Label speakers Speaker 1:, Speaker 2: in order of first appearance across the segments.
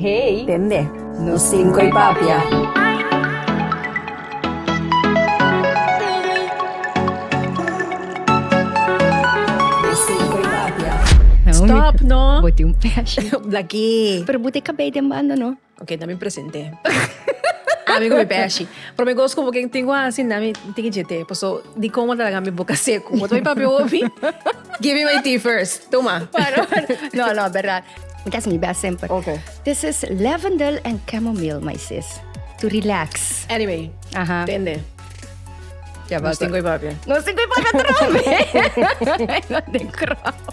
Speaker 1: Hey,
Speaker 2: Tende.
Speaker 1: no cinco y papia. No cinco y papia.
Speaker 2: Stop, no?
Speaker 3: Buti um peixe.
Speaker 2: Lagi.
Speaker 3: Pero buti acabei de mandar, no?
Speaker 2: Ok, dá-me um presente. Amigo, me peixe. Pero me gosto como que tenho assim, dá-me tem que ter. Posso, de como talaga me boca seco. Boto meu papel ouvir. Give me my tea first. Toma.
Speaker 3: No, verdad. That's me best sempre.
Speaker 2: Okay.
Speaker 3: This is lavender and chamomile, my sis. To relax.
Speaker 2: Anyway.
Speaker 3: Aha.
Speaker 2: Tende.
Speaker 3: Ja,
Speaker 2: Mas tenho papel.
Speaker 3: No sei pa ka trove. No te cravo.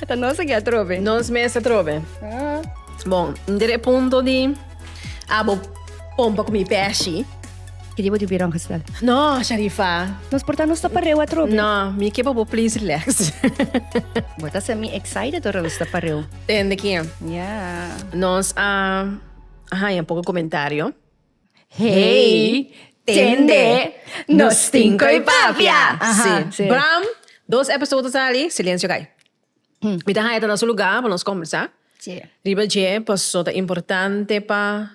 Speaker 3: Ata no sei que trove.
Speaker 2: Nos meses trove. Bom, dire punto di... Abo pompa com mi peixe.
Speaker 3: Que dia de virão casal.
Speaker 2: No, Sharifa.
Speaker 3: Nos portar nos tapareu a trove.
Speaker 2: No, me keep up, please relax.
Speaker 3: Bota se me excited ora nos tapareu.
Speaker 2: Tende aqui.
Speaker 3: Yeah.
Speaker 2: Nós, um pouco comentário.
Speaker 3: Hey, tende, nos cinco y papia. Ajá,
Speaker 2: Sim.
Speaker 3: sí.
Speaker 2: Bram, 2 episódios ali, silêncio cai. Me dá raia no nosso lugar para nós conversar.
Speaker 3: Sí.
Speaker 2: Riba je, passou é importante para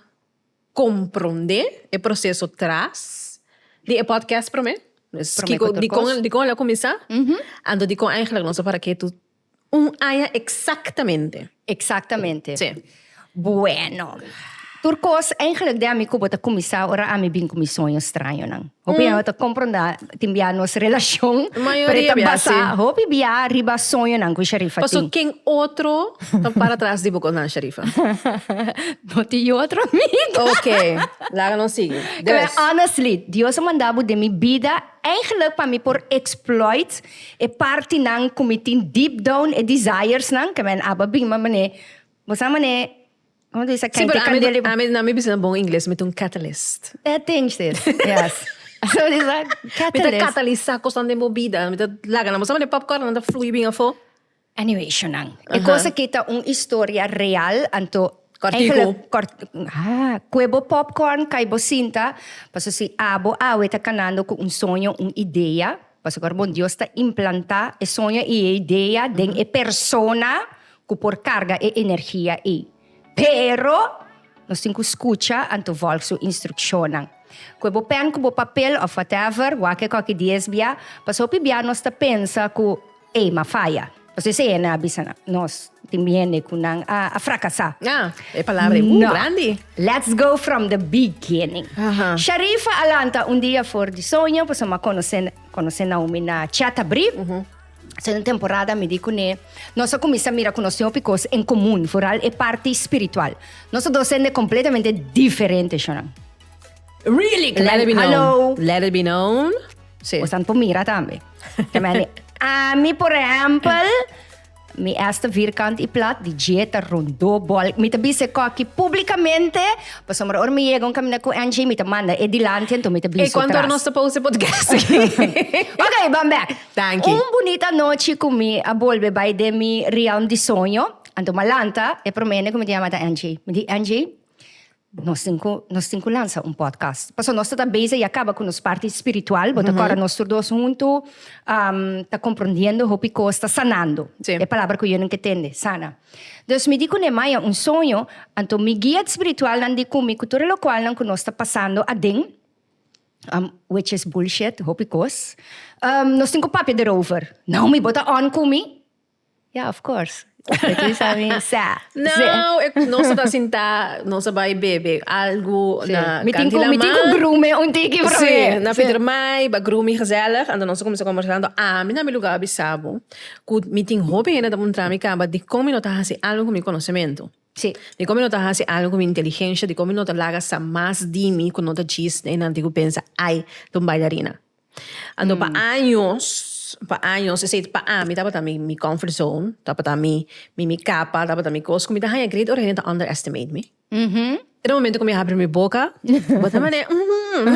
Speaker 2: compreender o processo atrás de podcast para mim. De como ela começar. Ando de como eigenlijk não sei para que tu aya exactamente.
Speaker 3: Exactamente.
Speaker 2: Sim.
Speaker 3: Bueno. Turcos, eigenlijk de amigo bota comisa ora ami bin comissão estranho nang. Hopi ano ta comprenda timbianos relação.
Speaker 2: Maioria bia,
Speaker 3: basa,
Speaker 2: sim.
Speaker 3: hopi bia riba sonho nang ku Sharifa
Speaker 2: Passou
Speaker 3: ting.
Speaker 2: quem outro tá para trás de boca na Sharifa.
Speaker 3: Boti outro amigo.
Speaker 2: Ok, lá não sigue.
Speaker 3: Kaya honestly, Dios mandabo de mi vida eigenlijk pa mi por exploit e parte nang kumitin deep down e desires nang kamen ababing mamane. Bosa mane como diz a
Speaker 2: Sim,
Speaker 3: kante
Speaker 2: pero
Speaker 3: kandele.
Speaker 2: a mim precisa bom inglês, me um catalyst.
Speaker 3: That things this. Yes. So this like
Speaker 2: Me
Speaker 3: catalyst.
Speaker 2: catalisa costa de movida, me laga na mo sama de popcorn na flui bem afo.
Speaker 3: Anyway, nang. E cosa kita historia real anto
Speaker 2: Kortiko.
Speaker 3: Kuebo popcorn kay bosinta, paso si abo awe ta kanando ko sonho, ideia, paso karbon Dios ta implanta e sonho e ideia den e persona ku por carga e energia e. Pero nos tinko escucha anto volk su instruksyonan. Kuebo pen kubo papel of whatever, wake ko ki diesbia, paso pibia nos ta pensa ku mafaya. Paso se na bisa nos timbiene kunang a fracasar.
Speaker 2: Ah, é palavra
Speaker 3: No.
Speaker 2: grande.
Speaker 3: Let's go from the beginning.
Speaker 2: Aha.
Speaker 3: Sharifa Alanta, un dia for di sonho, pues ma conocen Naomi na chat abrir. Sa temporada me dico ne, nossa comissa mira conosciamo picos em comum, foral e parte spiritual. Nosso docente completamente diferente, Shonan.
Speaker 2: Really? Let it be known.
Speaker 3: Hello.
Speaker 2: Let it be known. Sim.
Speaker 3: O san po mira tambe. Kamani, mi por exemplo, mi esta virkant i plat di dieta rondo bol. Mi tabi se koki publicamente, pas amor or mi yegon kami na ko Angie mi tamanda e dilante to mi tabi
Speaker 2: E quando
Speaker 3: tras.
Speaker 2: nós tapamos o podcast.
Speaker 3: Okay, bambe.
Speaker 2: Thank you.
Speaker 3: Bonita noche con mi a volve by de mi realm di sogno. Anto malanta e promene come ti chiamata Angie. Mi di Angie, nós cinco lança podcast. Passo nós tá base e acaba com nos parte espiritual, bota agora nós todos junto tá compreendendo o que está sanando.
Speaker 2: Sim.
Speaker 3: É a palavra que eu não entendo, sana. Então me digo ne mai sonho, anto mi guia espiritual não digo mi cultura local não que nós está passando a den. Which is bullshit, hopikos. Nós temos papi erover. Não me bota on kumi? Yeah, of course. Ito sabi sa.
Speaker 2: Não, não se tá sentar, não se vai beber algo na
Speaker 3: Me tenho grume um tiki pra
Speaker 2: Sim,
Speaker 3: mim.
Speaker 2: na Peter Mai, ba grumi gezellig. En dan nós começamos conversando, mi na mi lugar bisabo. Ku mi ting hope ainda da um trami kaba de como não tá hasi algo com mi conhecimento.
Speaker 3: Sim.
Speaker 2: De como não tá hasi algo com mi inteligência, de como não tá laga sa mais de mim, quando não tá chis, e não digo pensa, ai, tô bailarina. Ando pa anos, sei pa mi tapa ta mi comfort zone, tapa ta mi capa, tapa ta mi cos, como tá haya great or ainda underestimate me. No momento que me abre minha boca, bota mané,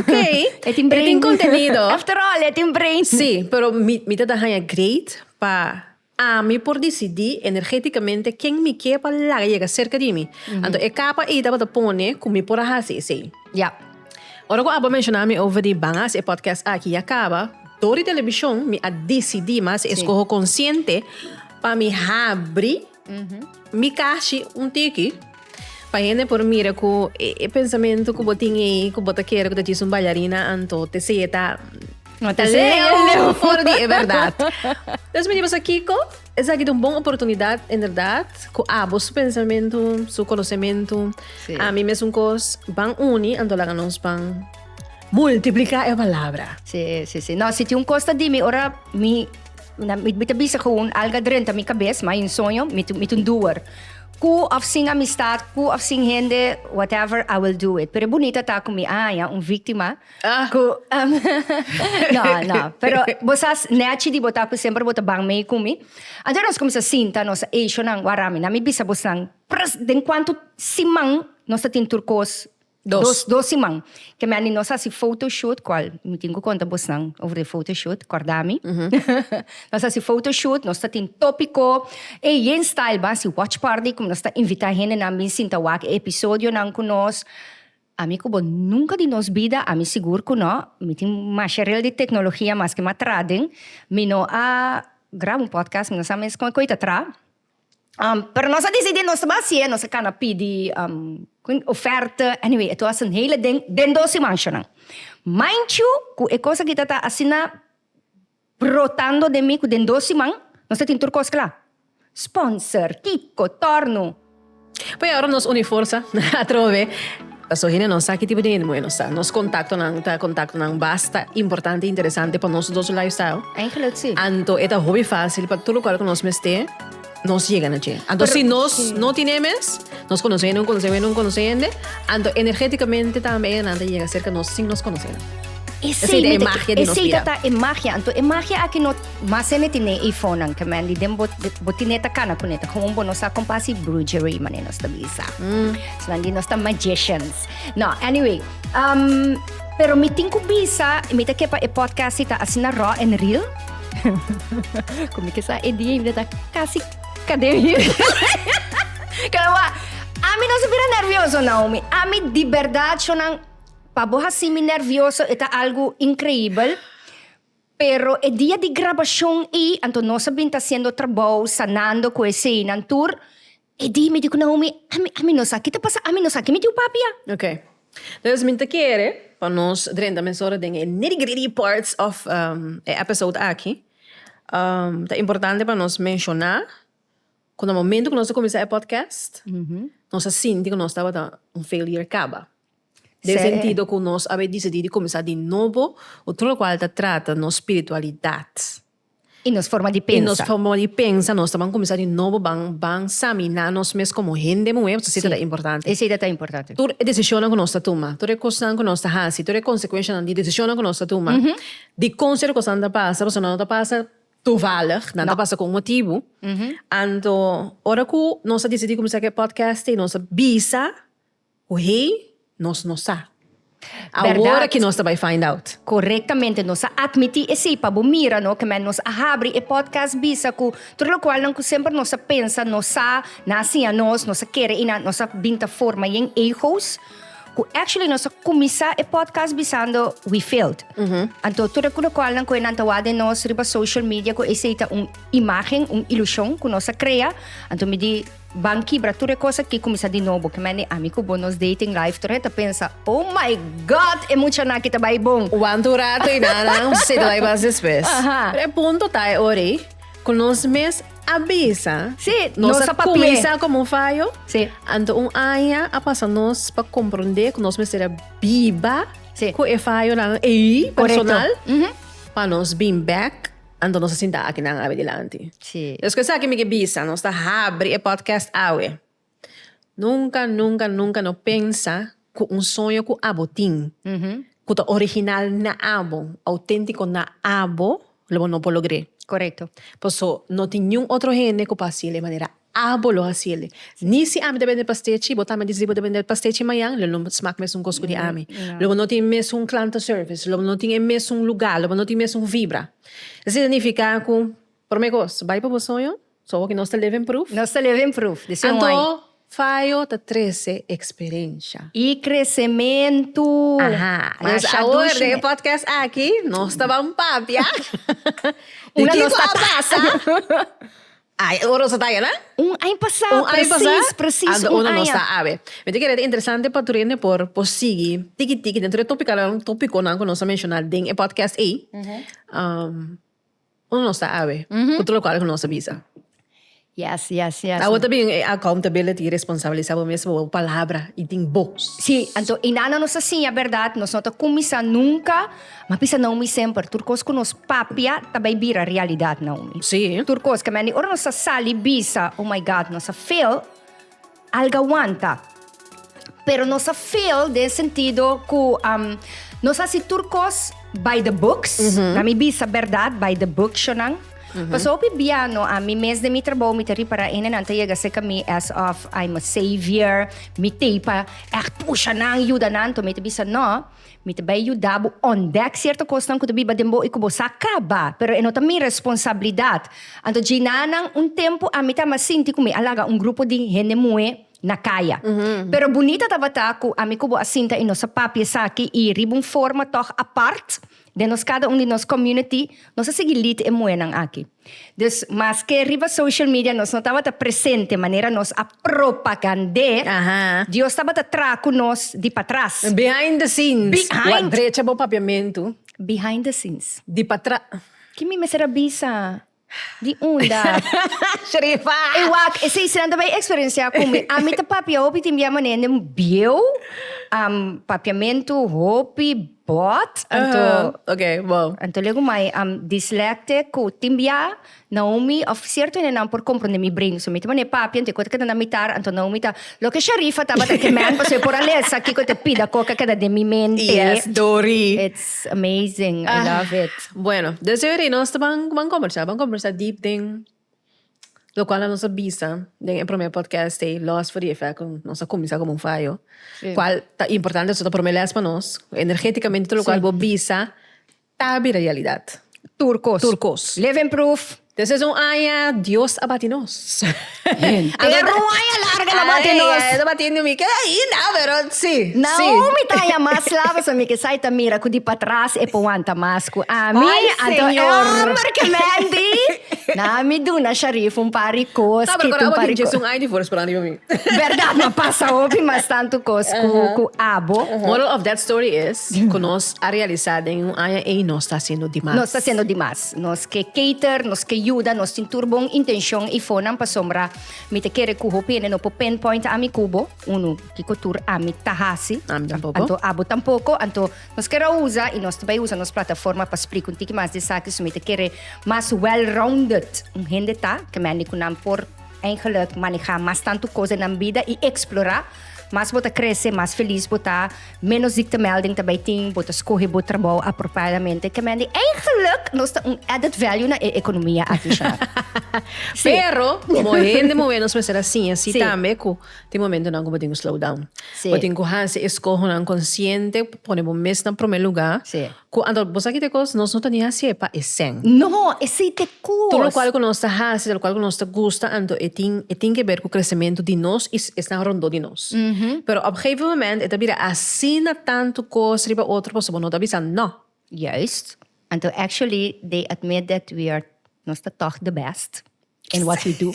Speaker 2: ok.
Speaker 3: É tim brain.
Speaker 2: Tem contenido.
Speaker 3: After all, é tim brain.
Speaker 2: Sí, pero mi tata haya great pa mi por decidir energeticamente quem me quer para lá llega cerca de mim. Então, é capa e tapa ta pone como me por hasi, sim.
Speaker 3: Yeah.
Speaker 2: Ora ko aba mencionar mi over di bangas e podcast aqui acaba. Dori televisão me a decidir mas escojo consciente para me abrir mi caixi tiki. Para por mira que o pensamento que você tem que você quer que você uma bailarina, então te seta.
Speaker 3: Não
Speaker 2: Te seta fora de é verdade. Então, me diz aqui, essa aqui é uma boa oportunidade, em verdade, que seu pensamento, seu conhecimento,
Speaker 3: Sim.
Speaker 2: a mim mesmo coisa, van unir, então lá nós van multiplicar a palavra.
Speaker 3: Sim. Não, se tinha costa de mim, ora, me bisa gewoon alga drin ta mi cabeça, mas um sonho, me duur. Ku of sing amistad, ku of sing gente, whatever, I will do it. Pero bonita ta kung vítima. Ku, no. Pero bosas, neachi di bota ko sempre bota bang may kumi. Ando nós começa cinta, nós eixo nang warami, na mi bisa bosang, den quanto simang, nós tin turcos, Dos simang. Que me nós assim photoshoot, qual me tenho conta bosang over the photoshoot, cordami. Nós assim photoshoot, nós tin tópico, e yen style ba si watch party, como nós tá invitar gente na min sinta wak episódio nang kunos. Ami ko nunca di nos vida, ami seguro ko no, mi tin material de tecnologia mas que matrading, mino grava um podcast, nós sabemos com coita tra. Pero nós decidimos nós basie, nós kana pidi oferta, anyway, ito as een hele ding, den dosi mansiya. Mind you, kung cosa kita ta asina brotando de mi, kung den dosi man, nós tin turcos kala. Sponsor, Kiko, Torno.
Speaker 2: Poi ora nos uniforza a trove. So hine non sa che tipo di animo sa. Nos contatto nang basta importante interessante per nostro dosso lifestyle.
Speaker 3: Eigenlijk sim.
Speaker 2: Anto eta hobby fácil para tudo qual que nos meste. Nos llegan allí. Anto si nos no tenemos, nos conocemos, anto energéticamente también anda llega cerca nos sin nos conocen.
Speaker 3: Essa
Speaker 2: é magia de nos vida.
Speaker 3: Essa é magia. Então, é magia aqui no mas ele tem iPhone que man di dem botineta kana kuneta como bono sa compasi brujery manenos da bisa. So nandi nos ta magicians. No, anyway, pero mi tinko bisa, mi ta kepa e podcast ita asina raw and real. Como que sa idea mi ta kasi kademia. Kaya ami não se vira nervioso Naomi. Ami de verdade sonang paboha simi nervioso eta algo increíble. Pero el día de grabación y anto no sabían haciendo trabajo, sanando con ese en tour. El día me dijo Naomi, a mí no sé, ¿qué te pasa? A mí no sé, ¿qué me dio papia?
Speaker 2: Ok. Dus minta quiere para nos drenda mesora den nitty-gritty parts of episode aqui. É importante para nos mencionar quando o momento que nós começamos a podcast, nós sentimos que nós estava failure acaba. De sentido que nós havemos decidido começar de novo, o tudo qual trata nossa espiritualidade.
Speaker 3: E nos forma de
Speaker 2: E
Speaker 3: pensar.
Speaker 2: nos forma de pensar, nós vamos começar de novo, vamos examinar nós mesmos como gente, isso é importante.
Speaker 3: Essa é importante.
Speaker 2: Tudo é decisão que nós tomamos, tudo é coisa que nós fazemos, tudo é consequência de decisão que nós tomamos. De conselho que nós passa, você não passa toevallig, não passa com motivo. Então, ora que nós decidimos começar a podcast, e nós bisa, o rei, nós não sabe. Agora que nós vai find out.
Speaker 3: Corretamente, nós admitir esse para mira, no, que nós abre e podcast bisa ku tudo o qual não sempre nós pensa, nós nasce a nós quer e nós binta forma em erros. Ku actually nós começar e podcast bisando we failed. Então tudo o qual não ko nantawade nós riba social media ko esse imagem, ilusão que nós cria. Então me di banki brature coisa que começa de novo que mane amigo bonus dating life toreta pensa oh my god é muito na kita vai bom
Speaker 2: o anturato e não sei lá vai ser espécie é ponto tá ore com nós mes avisa
Speaker 3: sim
Speaker 2: nossa começa como falho
Speaker 3: sim
Speaker 2: então aia a passar nós para compreender que nós mes será viva com é falho na personal para nós being back. Ando nos sinta aqui na adelante.
Speaker 3: Sim.
Speaker 2: As coisas que me bisa, nós tá abre e podcast awe. Nunca não pensa que sonho que abotim. Que o original na abo, autêntico na abo, lo não pode lograr.
Speaker 3: Correto.
Speaker 2: Por isso, não tem nenhum outro gene que passe de maneira abo lo hasile. Ni si ami depende pastechi, bota me dizia depende pastechi mayang, lo não smack mes cosco de ami. Lo não tem mes client service, lo não tem mes lugar, lo não tem mes vibra. Isso significa que, por me gosto, vai para o sonho, só que nós te living proof.
Speaker 3: Nós te living proof.
Speaker 2: Então, faio te 13 experiência.
Speaker 3: E crescimento.
Speaker 2: Aham. Mas agora, o podcast aqui, nós estamos papia.
Speaker 3: Uma nossa passa.
Speaker 2: Ay, oras sa tayo na?
Speaker 3: Ay pasa, precis,
Speaker 2: Ando
Speaker 3: un
Speaker 2: uno
Speaker 3: ay.
Speaker 2: no sa ave. Mete que era interessante para turine por posigi. Tiki dentro do tópico na ko no sa mencionar ding e podcast uno no sa ave. Kutlo ko no sa bisa.
Speaker 3: Yes.
Speaker 2: Awo também accountability, responsabilizar o mesmo palavra e tem box.
Speaker 3: Sí, então, inana nos assim, a verdade, nós não kumisa nunca, mas pisa não me sempre, turcos que nos papia, também vira realidade não me.
Speaker 2: Sim.
Speaker 3: Turcos que mani, ora nossa sali bisa, oh my God, nossa fail, alga aguanta. Pero nossa fail, de sentido que, nossa si turcos by the books, na mi bisa verdade, by the books, xonang. Paso pibiano, mi mes de mi trabaho, mi tari para inananta kasi kami as of I'm a savior, mi pa, pusha nang yuda nanto, mi tabi sa no, mi tabay yudabo on deck, certo kostang ko tabi ba dembo ikubo sa kaba, pero eno mi responsabilidad. Anto ginanang un tempo, mi tama sinti kumi alaga un grupo di henemue na kaya. Pero bonita tabata ko, ami kubo asinta ino sa papya saki i ribong forma toch apart, de nos cada de nos community, nos seguilit e moe ng aki. Dus, mas que riba social media, nos tava ta presente, maneira nos a propagande, Dios tava ta traco nos di patras.
Speaker 2: Behind the scenes. What brecha bo papiamento.
Speaker 3: Behind the scenes.
Speaker 2: Di patra.
Speaker 3: Kimi mesera bisa. Di unda.
Speaker 2: Sharifa!
Speaker 3: Iwak, ese isinanda ba experience kumi. Ami ta papia, hopi timbya manene biyo, papiamento, hopi, bot,
Speaker 2: okay, wow.
Speaker 3: Anto lego may dyslect ko timbya Naomi of cierto nenam por comprende mi brain so mita mane papi ante ko kada na mitar anto Naomi ta lo que Sharifa taba ta que man pa se por alesa ki ko te pida ko kada de mi mente.
Speaker 2: Yes, Dory.
Speaker 3: It's amazing. I love it.
Speaker 2: Bueno, desde hoy nos bang conversar deep thing. Lo qual não sabia, em primeiro podcast, Lost for the Effect, nossa comissão como fallo. Qual tá importante isso para para nós, energeticamente, tudo qual bisa, tá a realidade.
Speaker 3: Turcos. Living proof.
Speaker 2: This is aya, Dios abatinos.
Speaker 3: Pero aya larga na abatinos.
Speaker 2: Ay, abatinos mi que aí não, pero sí.
Speaker 3: Naomi taya mas lava sa mi que sai ta mira ku di patras e puanta mas ku ami anto que Mandy. Nami duna Sharif un pari cos
Speaker 2: que tu pari cos. Não, pero for esperando mim.
Speaker 3: Verdade, não passa opi mas tanto cos ku abo.
Speaker 2: Moral of that story is que nós a realizar em aya e nós está sendo demais.
Speaker 3: Nós está sendo demais. Nós que cater, nós que ayuda, nos tinturbong intention ifonang pasombra mi te kere ku hopin no po pinpoint ami kubo uno kikotur ami tahasi
Speaker 2: tampoco
Speaker 3: anto abo tampoco anto nos kera usa e nos também usa nos plataforma para explicar um tique mais de saques mi te kere mais well-rounded gente tá que mani kunam por eigenlijk manejar mais tanto coisa na vida e explorar mas bota cresce, mais feliz bota, menos ziektemelding também tem, bota escolher bota trabalho apropriadamente, que mende eigenlijk nós tá added value na economia aqui já.
Speaker 2: Pero, morrendo momentos mas assim também que tem momento não como tem que slow down. Tem que hanse escolher não consciente, ponemos mês na primeiro lugar. Quando você aqui te cos, nós não tenia assim para esen.
Speaker 3: Não, esse te cos.
Speaker 2: Tudo qual que nós hace, tudo qual que nós gosta, então tem que ver com o crescimento de nós e está rondo de nós. Pero op een gegeven moment, het is assim na tanto coisa, riba outro pessoa não tá no.
Speaker 3: Juist. Until actually they admit that we are nós tá toch the best in what we do.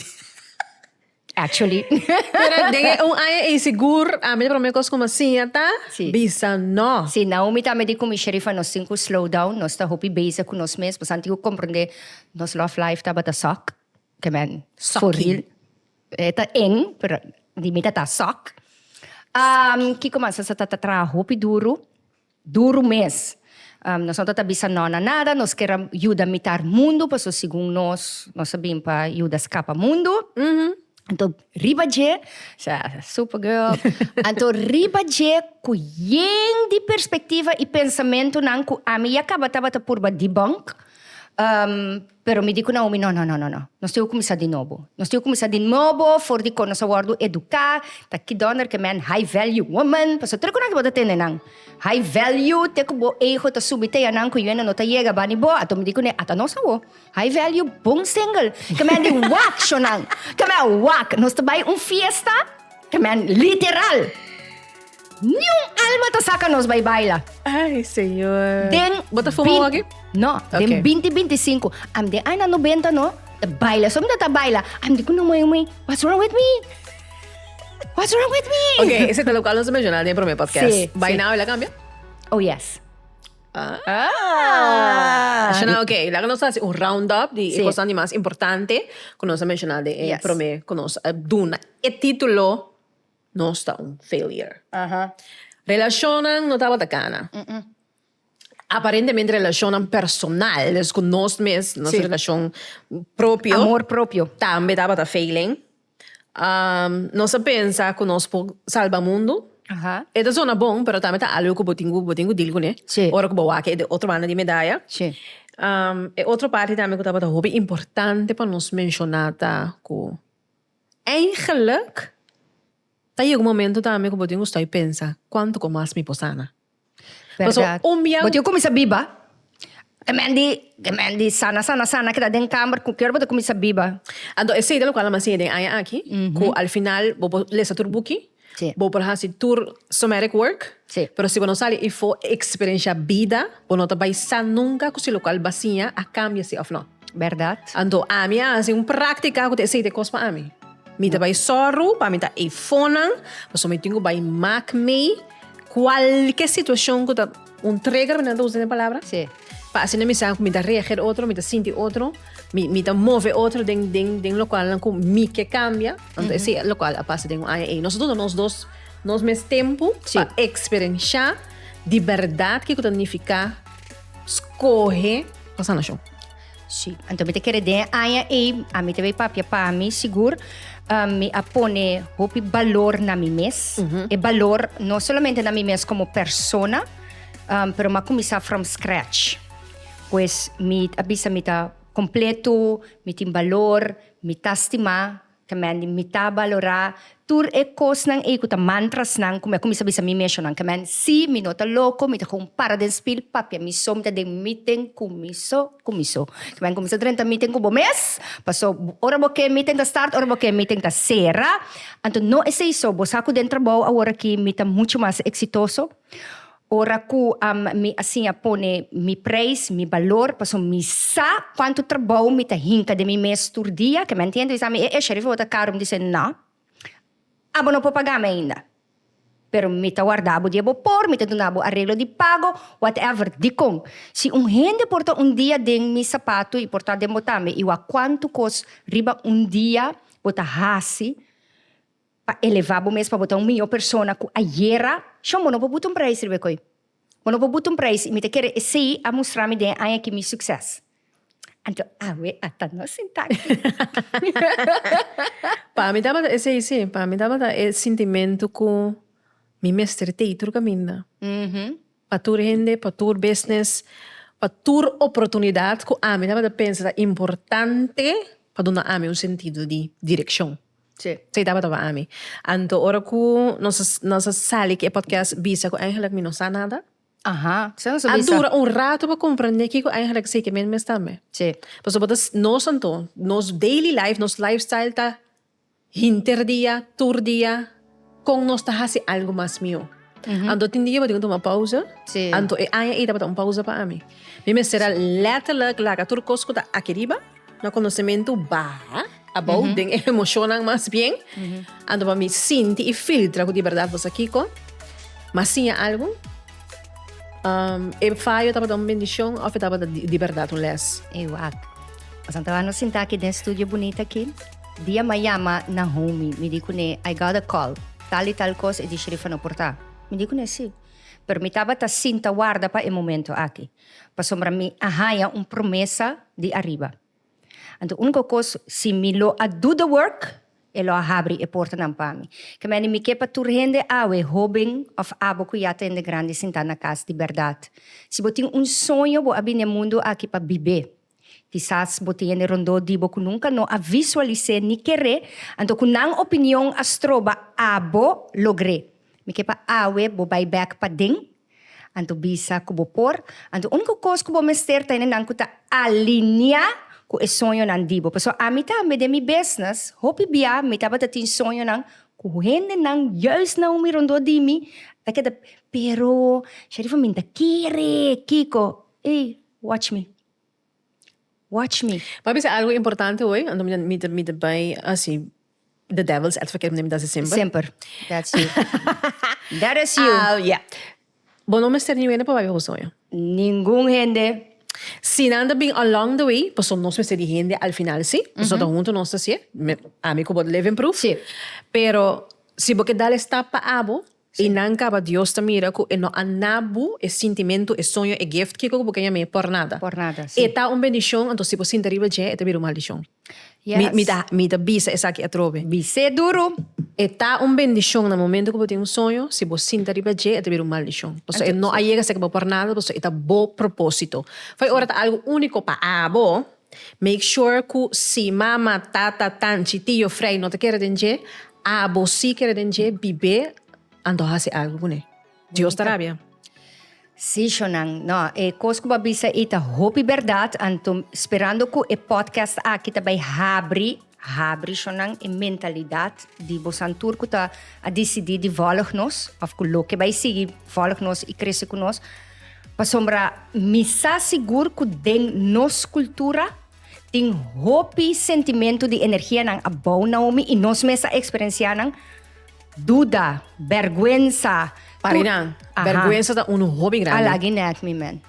Speaker 3: Actually.
Speaker 2: Pero dengue aya seguro, a mim para mim coisa como assim, tá? Bisa no.
Speaker 3: Sim, Naomi tá me di como Sharifa nós cinco slow down, nós tá hopi base com nós mesmos, mas antigo compreender nós love life tá bata sock, que man for real. Eta eng, pero di mita tá sock. Que começa a tratar hopi duro mês. Nós não tá bisa não na nada, nós queremos ajuda a mitar mundo, para so segundo nós sabemos para ajuda escapa mundo. Então, ribaje, Supergirl. Então, ribaje, com de perspectiva e pensamento, não, que a minha acaba por debunk. Pero me digo, Naomi, no. Nós temos que começar de novo. For de nós guardo educar, tá que donar que man high value woman, paso tre ko na que tene nang high value te ko bo eho ta subite ya nang ko yun no ta yega bani bo ato me digo ne ata no sa wo high value bong single que man di wak shonang que man wak nós tabay fiesta que man literal Yung alma ta saka nos baila.
Speaker 2: Ay, senyor.
Speaker 3: Den
Speaker 2: bota fumo aqui?
Speaker 3: No, den 2025. Am de ay na 90 no. Baila. So, minta baila. Hindi ko na may, what's wrong with me? What's wrong with me?
Speaker 2: Ok, ese te lo cual no se menciona en el primer podcast.
Speaker 3: Sí,
Speaker 2: By
Speaker 3: sí.
Speaker 2: now, ¿la cambia?
Speaker 3: Oh, yes.
Speaker 2: Siya na, ok. Laga nos hace un round-up de
Speaker 3: Sí.
Speaker 2: cosas más importantes que nos menciona de
Speaker 3: Yes.
Speaker 2: primer, que nos duna. El título no está un failure.
Speaker 3: Ajá.
Speaker 2: Relacionan no estaba tacana. Aparentemente relacionan personales con nos mes, nuestra
Speaker 3: Sí.
Speaker 2: relación propio.
Speaker 3: Amor propio.
Speaker 2: También estaba failing. No se pensa que nos salva mundo.
Speaker 3: Ajá.
Speaker 2: Ito zona bom, pero também tá algo que botingo deal com né.
Speaker 3: Sim.
Speaker 2: Ora que boa que é de outra banda de medalha.
Speaker 3: Sim.
Speaker 2: E outra parte também que tava hobby importante para nos mencionar tá que eigenlijk tá aí um momento também que botingo estou pensa quanto com mais me posana.
Speaker 3: Verdade.
Speaker 2: So,
Speaker 3: But yung kumisa biba, Kemendi, sana kita den kamar, kung kaya ba ito kumisa biba?
Speaker 2: Ando esse delo qual mas tem aí aqui, que al final vou lesa turbuki.
Speaker 3: Sim.
Speaker 2: Vou para fazer tour somatic work.
Speaker 3: Sim.
Speaker 2: Pero se você sale e for experiência vida, você não vai saber nunca que se local bacia a cambia se ou não.
Speaker 3: Verdade.
Speaker 2: Ando a minha assim prática que sei de coisa para a mim. Me tá vai sorro, para mim tá iPhone, mas me tenho vai mac me qualquer situação que tá trigger, não usa a palavra.
Speaker 3: Sim.
Speaker 2: Para assim me sabe me tá reagir outro, me tá sentir outro, me tá move outro den local com me que cambia. Então esse local a passa den aí. Nós nós mes tempo
Speaker 3: Sim.
Speaker 2: para experienciar de verdade que significa escorrer passar na show.
Speaker 3: Sim. Então, me te quer den aya e a mi te vai papia pa mi seguro me apone hopi valor na mi mes. E valor não solamente na mi mes como persona, pero ma começar from scratch. Pues mi abisa mi ta completo, mi tim valor, mi ta estima, kaman mi ta valora, tur e kos nang e kuta mantras nang kumisa bisa mi mention nang kaman si mi nota loco, mi ta kumpara den spil papia mi som ta den meeting kumiso. Kaman kumisa 30 meeting ko mes, paso ora bo ke meeting ta start, ora bo ke meeting ta sera. Anto no ese iso, bo saco den trabaho agora que mi ta mucho más exitoso. Ora ku mi assim pone mi praise, mi valor, paso mi sa quanto trabalho mi ta hinka de mi mes tur dia, que me entende? Isa mi sheriff vota caro, mi dice no, abo não pode pagar ainda. Pero mi ta guardavo di abo por, mi ta donavo arreglo di pago, whatever, di kong. Si gente porta dia den mi sapato e porta den botame, iwa quanto cos riba dia bota hasi, pa elevar o mês para botar milhão persona com a yera, chamo não vou botar preço, Rebecca. Não vou botar preço, me te quer esse a mostrar me den aí que mi sucesso. Então, awe ata no sintak.
Speaker 2: Para mim tava esse, para mim tava esse sentimento que me mestre teatro caminha. Para tur gente, para tur business, para tur oportunidade que a mim tava pensa importante para dar a mim sentido de direção.
Speaker 3: Sim.
Speaker 2: Sei tava a mim. Anto ora que nossa sala que é podcast bisa que eigenlijk me não sabe nada.
Speaker 3: Aha, você não
Speaker 2: Anto
Speaker 3: sabe.
Speaker 2: ora rato para compreender que eigenlijk sei que me está me.
Speaker 3: Sim.
Speaker 2: Pues botas nos anto, nos daily life, nos lifestyle ta interdia, turdia, com nos ta hasi algo mais mio. Ando tindia botingo uma pausa.
Speaker 3: Sim.
Speaker 2: Anto aya ita bota uma pausa para mim. Me será letterlijk laga turcos que ta aqueriba, no conhecimento ba about den emocionan mais bem. Ando para me sentir e filtra que de verdade você aqui com. Mas sim algo. E falho tava dando bendição, ou tava de verdade um les.
Speaker 3: Eu ac. Mas então ano sinta aqui dentro estúdio bonita aqui. Dia mayama na home, me digo ne, I got a call. Tal e tal coisa e di sherifa no porta. Me digo ne sim. Pero me tava ta sinta guarda pa e momento aqui. Pa sombra mi ahaya promessa de arriba. Então, a única coisa, se me lo a do the work, ele abre a porta na pami. Que me quepa turrende awe hobing of abo kuyata in de grande sinta na casa de verdade. Se botin sonho bo abine mundo aqui para viver. Quizás botin ne rondo dibo ku nunca no a visualize ni querer, então ku nang opinião astroba abo logre. Me quepa awe bo buy back pa ding. Anto bisa ku bo por, anto única coisa ku bo mester ta nang ku ta alinea ko e sonho nan dibo. So, amita me de mi business, hopi bia, me taba tatin sonho nang, kuhende nang, juist na umirondo di mi, takeda, pero, sherifa minta, kire, Kiko, hey, watch me. Watch me.
Speaker 2: Papi, sa algo importante hoy, ando mi bay así, the devil's advocate, mi das sempre.
Speaker 3: Sempre. That's you. That is you.
Speaker 2: Yeah. Bono me ser niwene pa baby hosoyo.
Speaker 3: Ningún gente.
Speaker 2: Si nanda bem along the way, pues nos me ser gente al final, sí. Pues todo junto nos así, a mí como living proof.
Speaker 3: Sí.
Speaker 2: Pero si porque dale está pa abo, e não acaba Deus te mira que no anabu é sentimento, é sonho, é gift que porque eu me por nada.
Speaker 3: Por nada,
Speaker 2: E
Speaker 3: sim.
Speaker 2: tá bendição, então se você terrible je, é também uma maldição.
Speaker 3: Yes.
Speaker 2: Me da bisa essa aqui atrobe.
Speaker 3: Bise duro.
Speaker 2: E tá bendição no momento que você tem sonho, se você terrible je, é também uma maldição. Porque não aí chega a ser por nada, porque é bom propósito. Foi hora tá algo único pa abo. Make sure que se mama, tata, tanti, tio, frei, não te quer denje, abo si quer denje, bibe ando hace algo com ele. Deus te rabia.
Speaker 3: Sim, Shonang. No, kosko babisa ita hopi verdade, antum esperando que o podcast aqui também habri, Shonang, a mentalidade de bosantur que tá a decidir de volg nos, of que lo que vai seguir volg nos e crescer com nós, para sombra misa seguro que den nos cultura tem hopi sentimento de energia nang abau naomi e nos mesa experiencia nang duda, vergüenza.
Speaker 2: Parinang, vergüenza da hobby grande.
Speaker 3: Alagi net me, man.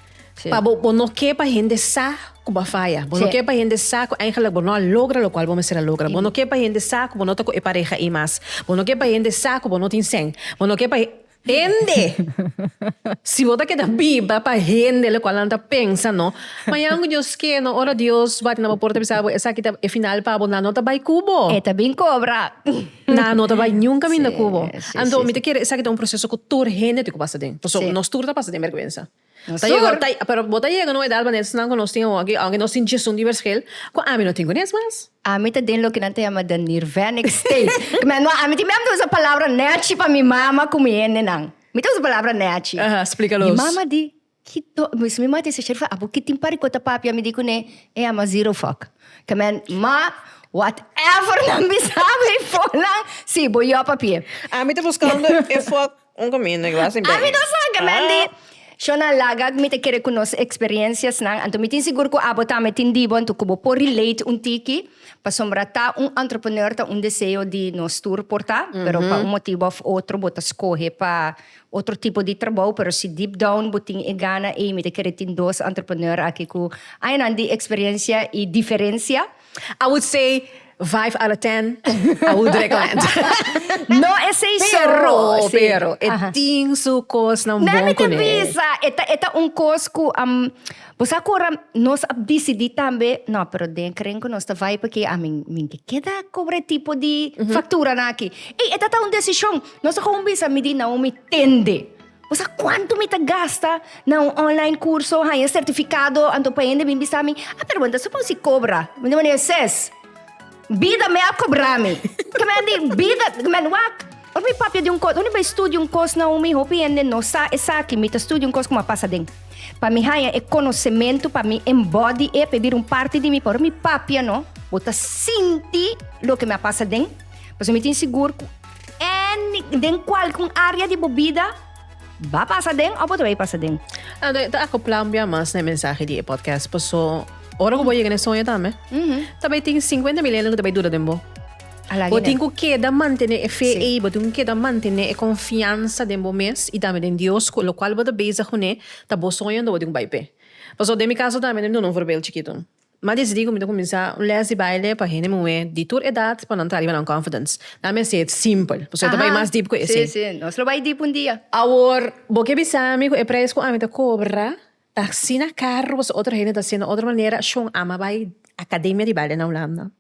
Speaker 2: Pa bono que pa gente sa kuba faya. Bono que pa gente sa ko eigenlijk bono logra lo qual vamos ser logra. Bono que pa gente sa ko bono ko e pareja e mas. Bono que pa gente sa ko bono tin sen. Bono que pa gente. Si vota que da biba pa gente lo qual anda pensa no. Mayango Dios que no ora Dios bate na porta bisa esa kita e final pa bono nota bay kubo.
Speaker 3: Eta bem cobra.
Speaker 2: Na nota vai nunca caminho da cubo.
Speaker 3: Sim,
Speaker 2: Ando
Speaker 3: sim,
Speaker 2: me te quer esa que é um processo que tur gente te passa den. Posso
Speaker 3: Sim.
Speaker 2: nós tur tá passa den vergüenza.
Speaker 3: Nos
Speaker 2: Tá
Speaker 3: tur.
Speaker 2: chega, pero bota chega no é dar banes não nós tem alguém nós tem gestão de verskel. Com a mim não tenho nem mais.
Speaker 3: A mim tá dentro lo que não tem ama da nirvanic state. Mas a mim tem mesmo essa palavra nechi para minha mama comiendo nang. Me tem essa palavra nechi.
Speaker 2: Explica-los.
Speaker 3: Minha mama di kito, mas minha mãe disse chefe, abo que tem pari kota papi a me digo né, é ama zero fuck. Que man, ma whatever não me sabe falar, sim, boia papi.
Speaker 2: A mim tá buscando é foco caminho, igual assim.
Speaker 3: A mim não sabe, man, di. Shona lagag mi te kere kunos experiências nang anto mi tin siguro ko abo ta me tin dibo anto kubo por relate un tiki pa sombra ta un entrepreneur ta un deseo de nos tour portar pero pa un motivo of outro bota escoge pa outro tipo de trabalho pero si deep down boting e gana e mi te kere tin dos entrepreneur aqui ku ay nandi experiência e diferencia.
Speaker 2: I would say 5 out of 10. I would recommend.
Speaker 3: No esse
Speaker 2: Pero ting su cos na
Speaker 3: Nami
Speaker 2: bom
Speaker 3: te
Speaker 2: con
Speaker 3: bisa, eta un cosco pues agora nós decidi também, não, pero den creen que nós vai porque a mim que queda cobre tipo de factura na aqui. E eta tá uma decisão, nós como bisa me di não me tende. Você quanto me gasta na online curso, hay certificado, ando paende bem bisa mim. A pergunta se pode se cobra, me deu necess. Vida me a cobrar-me. Que me di vida, me wak. Or may papya di yung course, may studio yung course na umihopi and then no sa aqui, may studio yung course kung mapasa din. Pa mi haya e conhecimento, pa mi embody e pedir um parte de mim, por mi papya no, bota sinti lo que me passa din. Mas eu me tenho seguro que den qual kung área de bebida, ba passa din o bota vai passa din.
Speaker 2: Ando, ako plan bia mas na mensaje di podcast. Paso, ora ko boy ganun sonho tame. Tabay ting 50 milhões que tabay dura dembo. Botin ko queda mantener fe, botin queda mantener confiança dentro do mês e também em Deus, com o qual você beija com ele, tá bom sonhando botin baipe. Passou de mi caso também não verbal chiquito. Mas decidi que me começar um les de baile para gente moer de toda idade para não entrar em confidence. Na minha é simple, você também mais deep que esse.
Speaker 3: Sim, nós vai deep um dia.
Speaker 2: Agora, porque bisa amigo é preço que a mim tá cobra, tá sina carro, você outra gente tá sendo outra maneira, chão ama vai academia de baile na Holanda.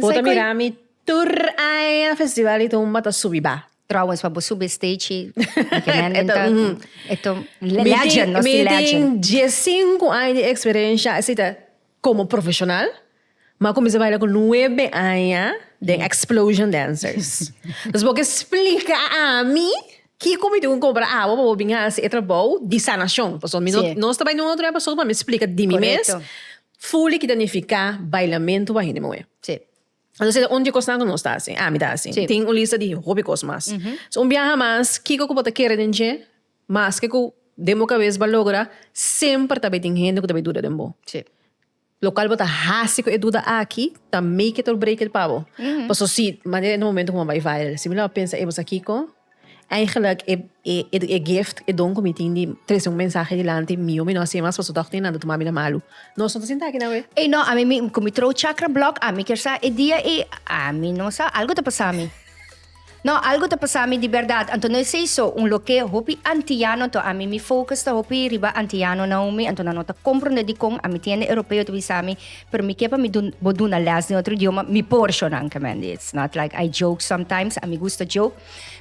Speaker 2: Bota mirar mi tour ay festival ito mata subiba.
Speaker 3: Trouwens, we hebben stage. Ito legend, no si legend.
Speaker 2: Meeting 5 anos de experiência, assim, como profissional, mas comecei a bailar com 9 anos de Explosion Dancers. Então, porque explica a mim que como eu comprar água para vingar esse trabalho de sanação. Porque nós também não outra pessoa para me explica de mim mesmo. Fully que danificar bailamento para gente moer.
Speaker 3: Sim.
Speaker 2: Então, onde costa não está assim? Me dá assim.
Speaker 3: Sim.
Speaker 2: Tem uma lista de hobby cosmas. So, viaja mais, que eu pode querer dentro, mas que eu demo cabeça para lograr, sempre também tem gente que também dura dembo.
Speaker 3: Sim.
Speaker 2: Local bota hasi ko eduda aqui, ta make it or break it pabo. Paso si, maneira no momento como vai viral. Se me lá pensa, ebos aqui ko, eigenlijk gift, don ko meeting di, tres un mensaje dilante, mio, mi no así mas, paso dacht nada, tumami na malu. No, so sinta na we.
Speaker 3: No, kung mi throw chakra block, kersa, dia, no sa, algo ta pasami. No, algo ta pasami di verdad. Anto no say so, un loke, hopi antiano to, mi focus ta, hopi riba antiano na umi, anto na nota comprende di kong, tiene europeo to bisami, pero mi kepa mi boduna las ni otro idioma, mi portion ang kamandi. It's not like I joke sometimes, gusto joke.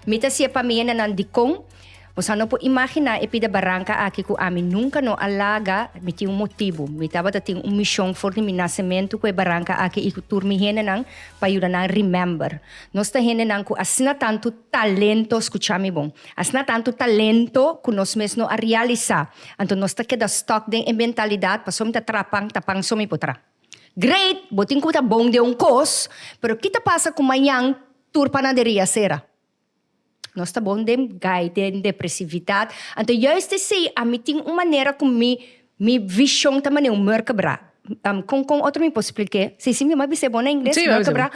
Speaker 3: Mita siya pa miyan na nandikong, Usano po imagina epida barangka aki ko amin nunca no alaga miti un motivo. Mitaba tating un mission for ni nascimento ko barangka aki ikuturmi hene nang payuda nang remember. Nosta hene nang ko asna tanto talento escuchami bom. Asna tanto talento ku nos mesno a realiza. Anto nosta queda stock den mentalidad pasom ta tapang somi potra. Great, boting ko ta bong de un kos, pero kita pasa kumayang tour panaderia sera. Nós tá bom dem guide depressividade. Então, juist sei, a mim tem uma maneira como me visão também um merca bra. Com outro me posso explicar. Se sim, me vai bom em inglês.
Speaker 2: Sí,
Speaker 3: merca bra.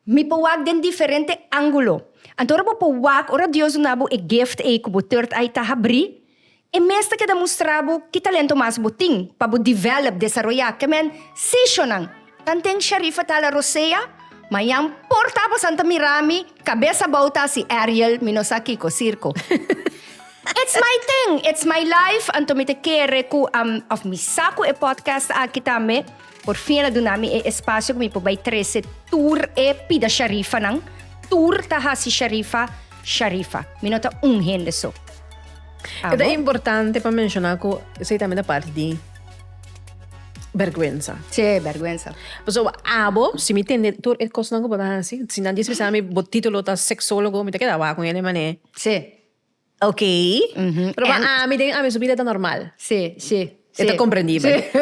Speaker 3: Me pawag den diferente ângulo. Então, ora pawag, ora Deus nabo e gift e kubo third ay tahabri. E mesta que demonstrabo que talento mas boting para develop, desarrollar. Que men sessionang. Tanteng Sharifa Tala Rosea. Mayang portabo Santa Mirami, cabeça bauta si Ariel Minosaki ko circo. It's my thing, it's my life. Anto mi te kere ku of misako e podcast akitame. Por fin na dunami e espacio kumi po bay 13 tour e pida Sharifa nang tour taha si Sharifa. Minota hende so.
Speaker 2: Ed è importante per mencionare che sei também da parte di vergüenza.
Speaker 3: Sì, vergüenza.
Speaker 2: So, abo, si mi tende, tu e cosa non può sì, si non dice mi bot titolo ta sexologo, mi te quedava con ele mané.
Speaker 3: Sì.
Speaker 2: Ok. Pero mi den mi subida da normal.
Speaker 3: Sì.
Speaker 2: Está comprendível.
Speaker 3: Sì.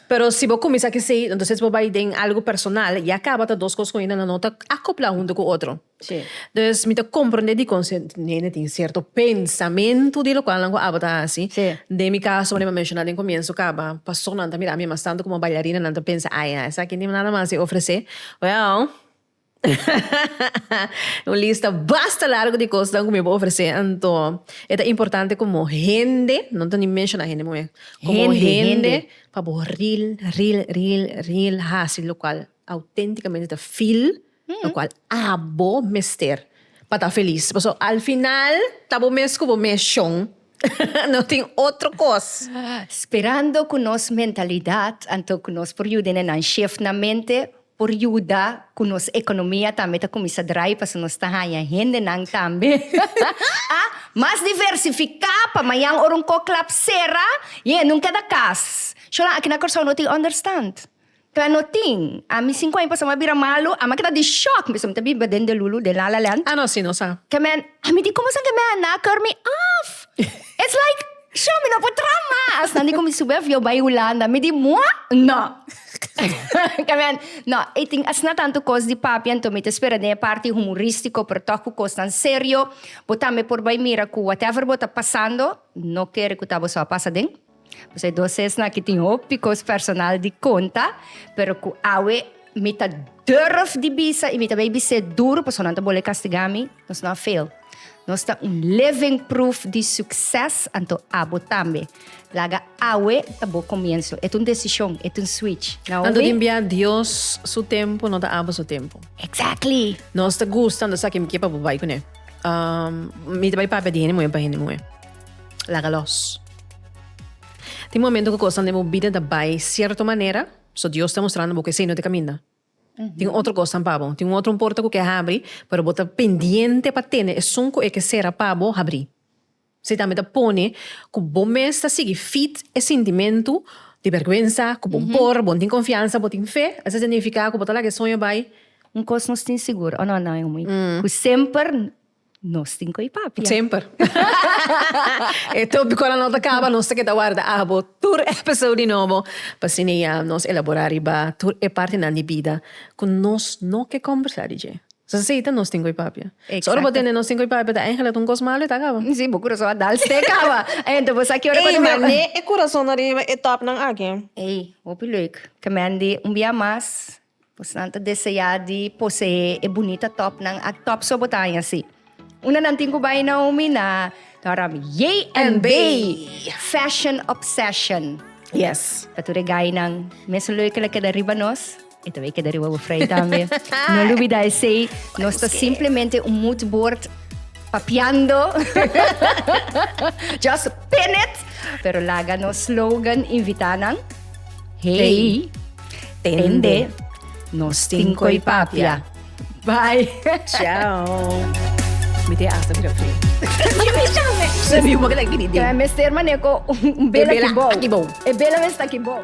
Speaker 2: Pero si vos comienzas que sí, entonces vos vais en algo personal y acaba dos cosas con una nota acopla uno con otro.
Speaker 3: Sí.
Speaker 2: Entonces, me te comprende de tiene cierto pensamiento de lo cual algo abota así.
Speaker 3: Sí.
Speaker 2: De mi caso, me mencioné en comienzo, acaba, pasó nada, mira, a mí más tanto como bailarina, nada pensa, ay, esa aquí ni nada más se ofrece. Well, una lista bastante larga de cosas que me voy a ofrecer. Entonces, es importante como gente, no te ni mencionar gente, como gente, para real, así, lo cual auténticamente te feel, lo cual abo mester, para estar feliz. So, al final, tabo mes como mesión. No tengo otra cosa.
Speaker 3: Esperando con nos mentalidad, anto con nos por ayudar en shift na mente, por ayuda con nos economía también ta kumisa drive para nos tahaya hende nang también. Mas diversificar pa mayang orong ko klap sera, nunca da kas. Shola akin akor no ting understand. Kaya no ting, ami 5 pa sa mabira malo, ama kita di shock, bisam tabi ba den de lulu de La La Land.
Speaker 2: Ah, no, sí, no sa.
Speaker 3: Kamen, ami di kumasan kamen na me off. It's like, show me na po trama. As nandi ko misubef yo bay ulanda, mi di mo? No. Kamen, no, I think as na tanto cos di papian to mita spera de parte humoristico per toco cos tan serio, botame por bay mira ku whatever bota passando, no quere ku tabo sa pasa den. Pues hay dos es na que tengo picos personal de conta, pero ku awe mita durf di bisa y mita baby se duro, pues sonanta bole castigami, nos na fail. Nos está un living proof de success anto abo tambe. Laga awe tabo comienzo. Es una decisión, es un switch.
Speaker 2: Ando de enviar Dios su tiempo, no da abo su tiempo.
Speaker 3: Exactly.
Speaker 2: No está gustando, sa que me quiera babai con él. Mi te vai papi di muy pa hene muy. Laga los. Tem momento que cosa de vida da bai cierta manera, so Dios está mostrando porque sei no te camina. Tem outra coisa pabo, tem outro porta que abre, pero bota pendiente para ter, é sunco é que será pabo abrir. Se também pone que bom mês está seguir fit é sentimento de vergüenza, que bom por, bom tem confiança, bom tem fé, isso significa que bota lá que sonho vai.
Speaker 3: Coisa não tem seguro, não, que sempre nós temos que ir papi.
Speaker 2: Sempre. Então, quando a nota acaba, nós temos que guardar abo, tur episódio novo, para se nós elaborar iba, tur é parte da vida, que nós não que conversar, DJ. Så aceita nos tingo papia.
Speaker 3: Exacto.
Speaker 2: So ora boten nos tingo papia ta eigenlijk un cosmale ta gava.
Speaker 3: Sim, bukuro so adal steka ba. Ayun, tapos aqui ora
Speaker 2: Ei,
Speaker 3: quando
Speaker 2: man, e coração arriba e top ng akin.
Speaker 3: Ei, opi leuk. Kamandi, dia mas. Portanto, desejadi pose e bonita top ng ag top so botanya si. Una nanting ko ba Naomi na taram Yay and Bay Fashion Obsession.
Speaker 2: Yes.
Speaker 3: Paturegay ng meso leuk la kada ribanos. Ito ay kada riba fray también. No olvidai say, no está simplemente un mood board papiando. Just pin it. Pero laga no slogan invitanang Hey, tende, nos tinkoy papia. Bye.
Speaker 2: Ciao. Mi te hasta mira free. Sabi mo ka lang binidi.
Speaker 3: Kaya Mr. Maneco, un bela
Speaker 2: bela
Speaker 3: kibo.
Speaker 2: kibo.
Speaker 3: E bela mesta kibo.